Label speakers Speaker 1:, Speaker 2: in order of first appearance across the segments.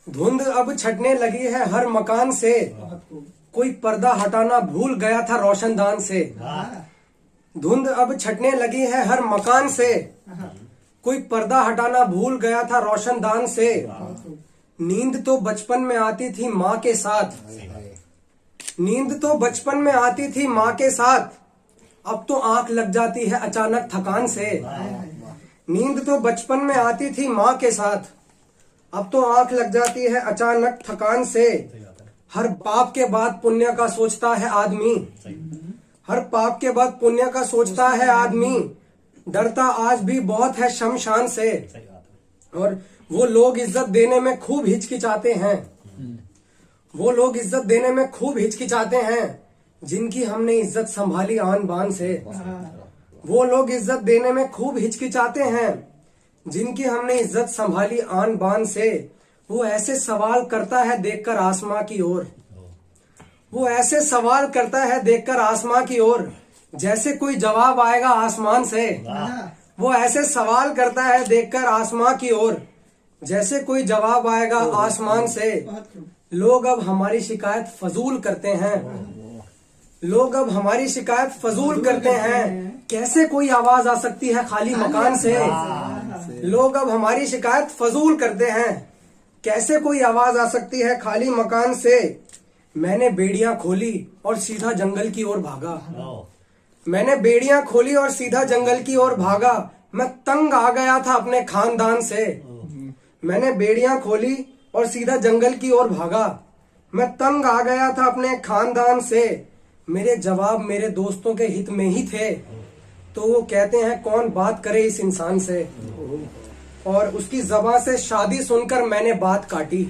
Speaker 1: धुंध अब छटने लगी है हर मकान से, कोई पर्दा हटाना भूल गया था रोशनदान से। धुंध अब छटने लगी है हर मकान से, कोई पर्दा हटाना भूल गया था रोशनदान से। नींद तो बचपन में आती थी माँ के साथ, नींद तो बचपन में आती थी माँ के साथ, अब तो आंख लग जाती है अचानक थकान से। नींद तो बचपन में आती थी माँ के साथ, अब तो आंख लग जाती है अचानक थकान से। हर पाप के बाद पुण्य का सोचता है आदमी, हर पाप के बाद पुण्य का सोचता है आदमी। डरता आज भी बहुत है शमशान से, और वो लोग इज्जत देने में खूब हिचकिचाते हैं, वो लोग इज्जत देने में खूब हिचकिचाते हैं, जिनकी हमने इज्जत संभाली आन बान से। वो लोग इज्जत देने में खूब हिचकिचाते हैं, जिनकी हमने इज्जत संभाली आन बान से। वो ऐसे सवाल करता है देखकर आसमां की ओर, वो ऐसे सवाल करता है देखकर आसमां की ओर, जैसे कोई जवाब आएगा आसमान से। वो ऐसे सवाल करता है देखकर आसमां की ओर, जैसे कोई जवाब आएगा आसमान से। लोग अब हमारी शिकायत फजूल करते हैं, लोग अब हमारी शिकायत फजूल करते हैं, कैसे कोई आवाज आ सकती है खाली मकान से। लोग अब हमारी शिकायत फजूल करते हैं, कैसे कोई आवाज आ सकती है खाली मकान से। मैंने बेड़ियां खोली और सीधा जंगल की ओर भागा, मैंने बेड़ियां खोली और सीधा जंगल की ओर भागा। मैं तंग आ गया था अपने खानदान से, मैंने बेड़ियां खोली और सीधा जंगल की ओर भागा। मैं तंग आ गया था अपने खानदान से। मेरे जवाब मेरे दोस्तों के हित में ही थे, तो वो कहते हैं कौन बात करे इस इंसान से। और उसकी ज़बां से शादी सुनकर मैंने बात काटी,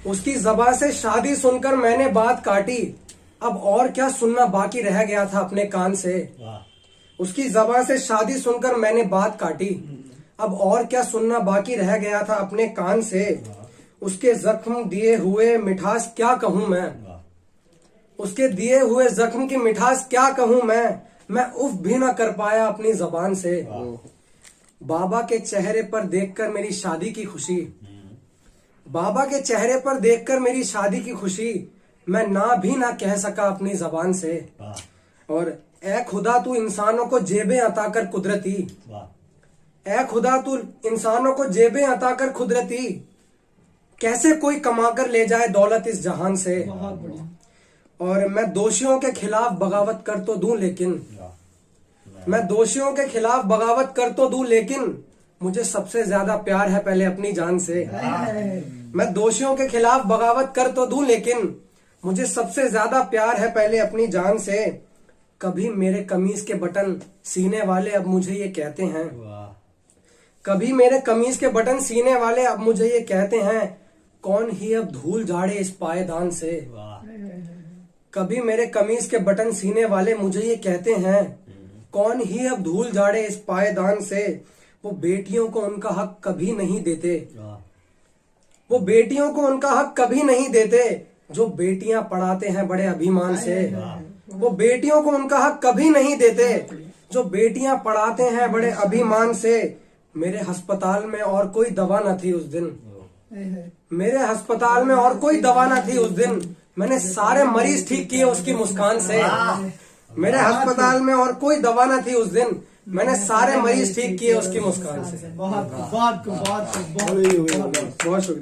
Speaker 1: उसकी ज़बां से शादी सुनकर मैंने बात काटी। अब और क्या सुनना बाकी रह गया था अपने कान से। उसकी ज़बां से शादी सुनकर मैंने बात काटी, अब और क्या सुनना बाकी रह गया था अपने कान से। उसके जख्म दिए हुए मिठास क्या कहूँ मैं, उसके दिए हुए जख्म की मिठास क्या कहूँ मैं उफ भी ना कर पाया अपनी जबान से। बाबा के चेहरे पर देखकर मेरी शादी की खुशी, बाबा के चेहरे पर देखकर मेरी शादी की खुशी, मैं ना भी ना कह सका अपनी जबान से। और ए खुदा तू इंसानों को जेबें अता कर कुदरती, ए खुदा तू इंसानों को जेबें अता कर कुदरती, कैसे कोई कमा कर ले जाए दौलत इस जहान से। और मैं दोषियों के खिलाफ बगावत कर तो दूं, लेकिन मैं दोषियों के खिलाफ बगावत कर तो दूं, लेकिन मुझे सबसे ज्यादा प्यार है पहले अपनी जान से। मैं दोषियों के खिलाफ बगावत कर तो दूं, लेकिन मुझे सबसे ज्यादा प्यार है पहले अपनी जान से। कभी मेरे कमीज के बटन सीने वाले अब मुझे ये कहते हैं, कभी मेरे कमीज के बटन सीने वाले अब मुझे ये कहते हैं, कौन ही अब धूल झाड़े इस पायदान से। कभी मेरे कमीज के बटन सीने वाले मुझे ये कहते हैं, कौन ही अब धूल झाड़े इस पायदान से। वो बेटियों को उनका हक कभी नहीं देते, वो बेटियों को उनका हक कभी नहीं देते, जो बेटियां पढ़ाते हैं बड़े अभिमान से। वो बेटियों को उनका हक कभी नहीं देते, जो बेटियां पढ़ाते हैं बड़े अभिमान से। मेरे अस्पताल में और कोई दवा न थी उस दिन, मेरे अस्पताल में और कोई दवा न थी उस दिन, मैंने सारे मरीज ठीक किए उसकी मुस्कान से। मेरे अस्पताल में और कोई दवा न थी उस दिन, मैंने सारे मरीज ठीक किए उसकी मुस्कान से। बहुत शुक्रिया।